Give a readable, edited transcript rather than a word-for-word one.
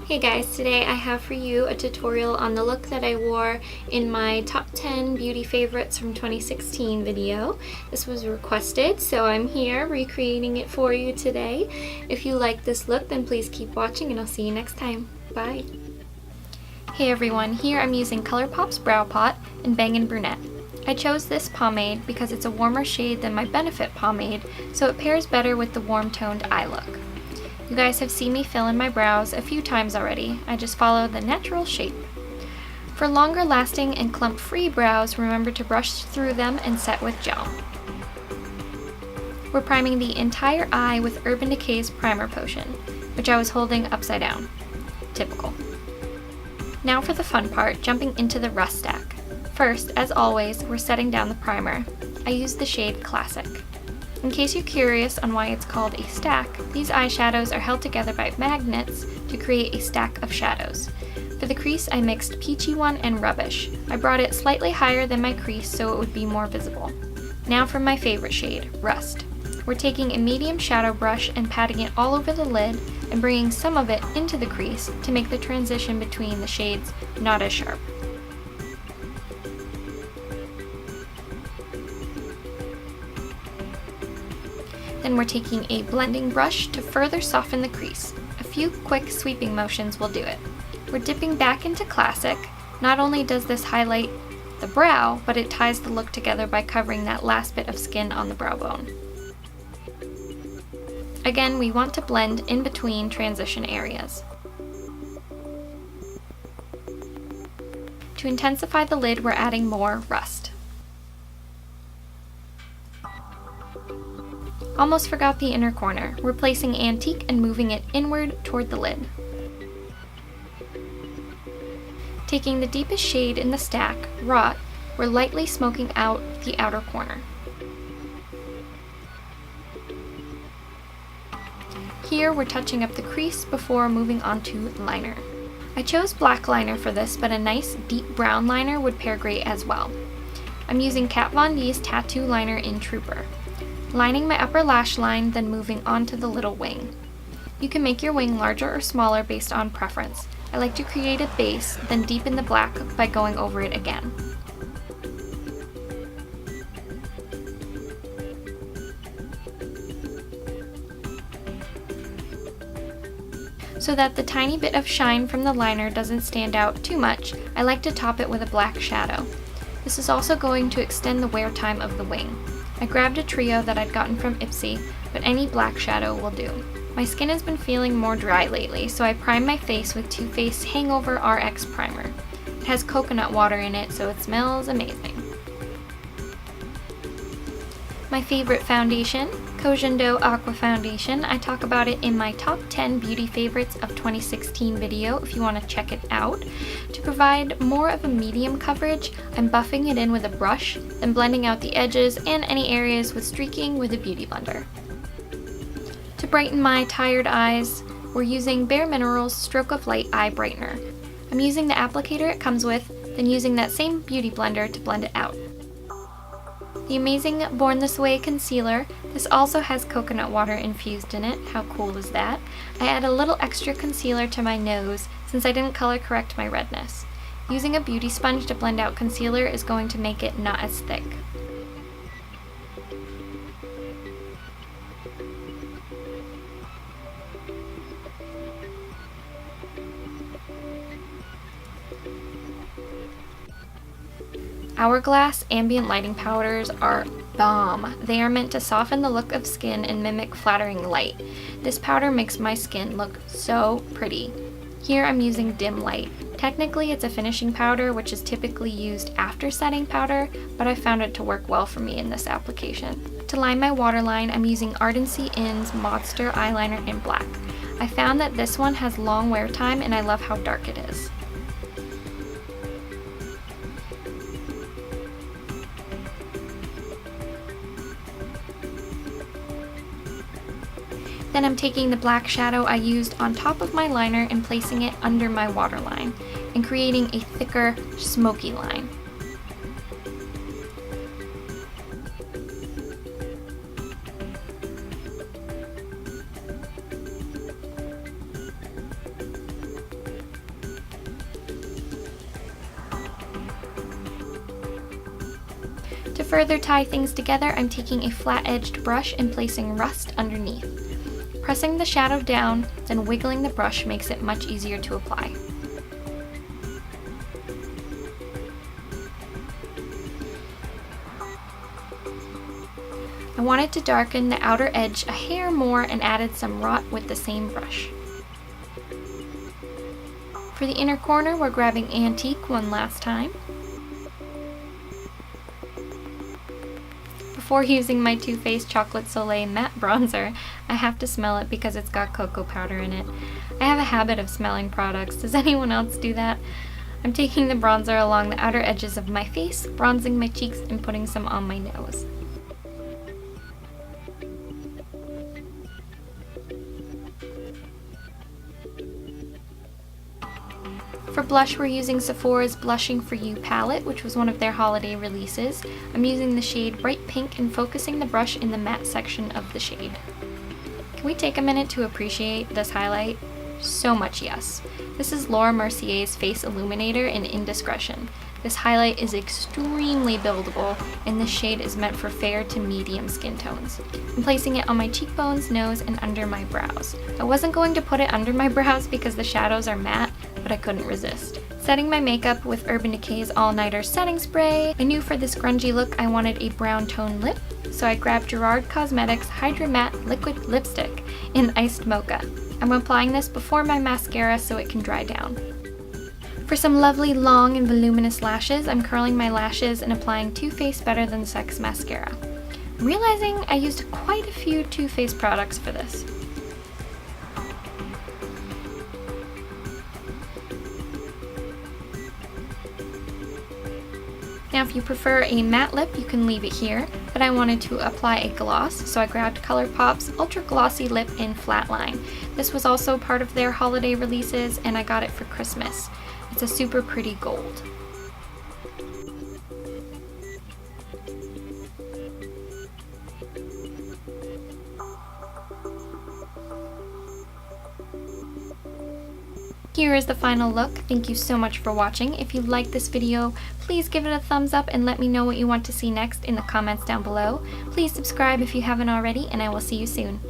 Hey guys, today I have for you a tutorial on the look that I wore in my top 10 beauty favorites from 2016 video. This was requested, so I'm here recreating it for you today. If you like this look, then please keep watching and I'll see you next time. Bye! Hey everyone, here I'm using Colourpop's Brow Pot in Bang & Brunette. I chose this pomade because it's a warmer shade than my Benefit pomade, so it pairs better with the warm toned eye look. You guys have seen me fill in my brows a few times already. I just follow the natural shape. For longer lasting and clump free brows, remember to brush through them and set with gel. We're priming the entire eye with Urban Decay's primer potion, which I was holding upside down. Typical. Now for the fun part, jumping into the rust stack. First, as always, we're setting down the primer. I used the shade Classic. In case you're curious on why it's called a stack, these eyeshadows are held together by magnets to create a stack of shadows. For the crease, I mixed Peachy One and Rubbish. I brought it slightly higher than my crease so it would be more visible. Now for my favorite shade, Rust. We're taking a medium shadow brush and patting it all over the lid and bringing some of it into the crease to make the transition between the shades not as sharp. Then we're taking a blending brush to further soften the crease. A few quick sweeping motions will do it. We're dipping back into Classic. Not only does this highlight the brow, but it ties the look together by covering that last bit of skin on the brow bone. Again, we want to blend in between transition areas. To intensify the lid, we're adding more Rust. Almost forgot the inner corner. We're placing Antique and moving it inward toward the lid. Taking the deepest shade in the stack, Rot, we're lightly smoking out the outer corner. Here we're touching up the crease before moving on to liner. I chose black liner for this, but a nice deep brown liner would pair great as well. I'm using Kat Von D's Tattoo Liner in Trooper. Lining my upper lash line, then moving on to the little wing. You can make your wing larger or smaller based on preference. I like to create a base, then deepen the black by going over it again. So that the tiny bit of shine from the liner doesn't stand out too much, I like to top it with a black shadow. This is also going to extend the wear time of the wing. I grabbed a trio that I'd gotten from Ipsy, but any black shadow will do. My skin has been feeling more dry lately, so I primed my face with Too Faced HangoverRx primer. It has coconut water in it, so it smells amazing. My favorite foundation, Cojindo Aqua Foundation. I talk about it in my top 10 beauty favorites of 2016 video if you want to check it out. To provide more of a medium coverage, I'm buffing it in with a brush, then blending out the edges and any areas with streaking with a beauty blender. To brighten my tired eyes, we're using Bare Minerals Stroke of Light Eye Brightener. I'm using the applicator it comes with, then using that same beauty blender to blend it out. The amazing Born This Way concealer. This also has coconut water infused in it. How cool is that? I add a little extra concealer to my nose since I didn't color correct my redness. Using a beauty sponge to blend out concealer is going to make it not as thick. Hourglass ambient lighting powders are bomb. They are meant to soften the look of skin and mimic flattering light. This powder makes my skin look so pretty. Here I'm using Dim Light. Technically it's a finishing powder, which is typically used after setting powder, but I found it to work well for me in this application. To line my waterline, I'm using Ardency In's Modster eyeliner in black. I found that this one has long wear time and I love how dark it is. Then I'm taking the black shadow I used on top of my liner and placing it under my waterline and creating a thicker, smoky line. further tie things together, I'm taking a flat-edged brush and placing Rust underneath. Pressing the shadow down, then wiggling the brush makes it much easier to apply. I wanted to darken the outer edge a hair more and added some Rot with the same brush. For the inner corner, we're grabbing Antique one last time. Before using my Too Faced Chocolate Soleil matte bronzer, I have to smell it because it's got cocoa powder in it. I have a habit of smelling products. Does anyone else do that? I'm taking the bronzer along the outer edges of my face, bronzing my cheeks, and putting some on my nose. For blush, we're using Sephora's Blushing For You palette, which was one of their holiday releases. I'm using the shade Bright Pink and focusing the brush in the matte section of the shade. Can we take a minute to appreciate this highlight? So much yes. This is Laura Mercier's Face Illuminator in Indiscretion. This highlight is extremely buildable, and this shade is meant for fair to medium skin tones. I'm placing it on my cheekbones, nose, and under my brows. I wasn't going to put it under my brows because the shadows are matte, but I couldn't resist. Setting my makeup with Urban Decay's All Nighter Setting Spray. I knew for this grungy look I wanted a brown tone lip, so I grabbed Gerard Cosmetics Hydra Matte Liquid Lipstick in Iced Mocha. I'm applying this before my mascara so it can dry down. For some lovely long and voluminous lashes, I'm curling my lashes and applying Too Faced Better Than Sex mascara. I'm realizing I used quite a few Too Faced products for this. Now if you prefer a matte lip, you can leave it here, but I wanted to apply a gloss, so I grabbed Colourpop's Ultra Glossy Lip in Flatline. This was also part of their holiday releases, and I got it for Christmas. It's a super pretty gold. Here is the final look. Thank you so much for watching. If you liked this video, please give it a thumbs up and let me know what you want to see next in the comments down below. Please subscribe if you haven't already, and I will see you soon.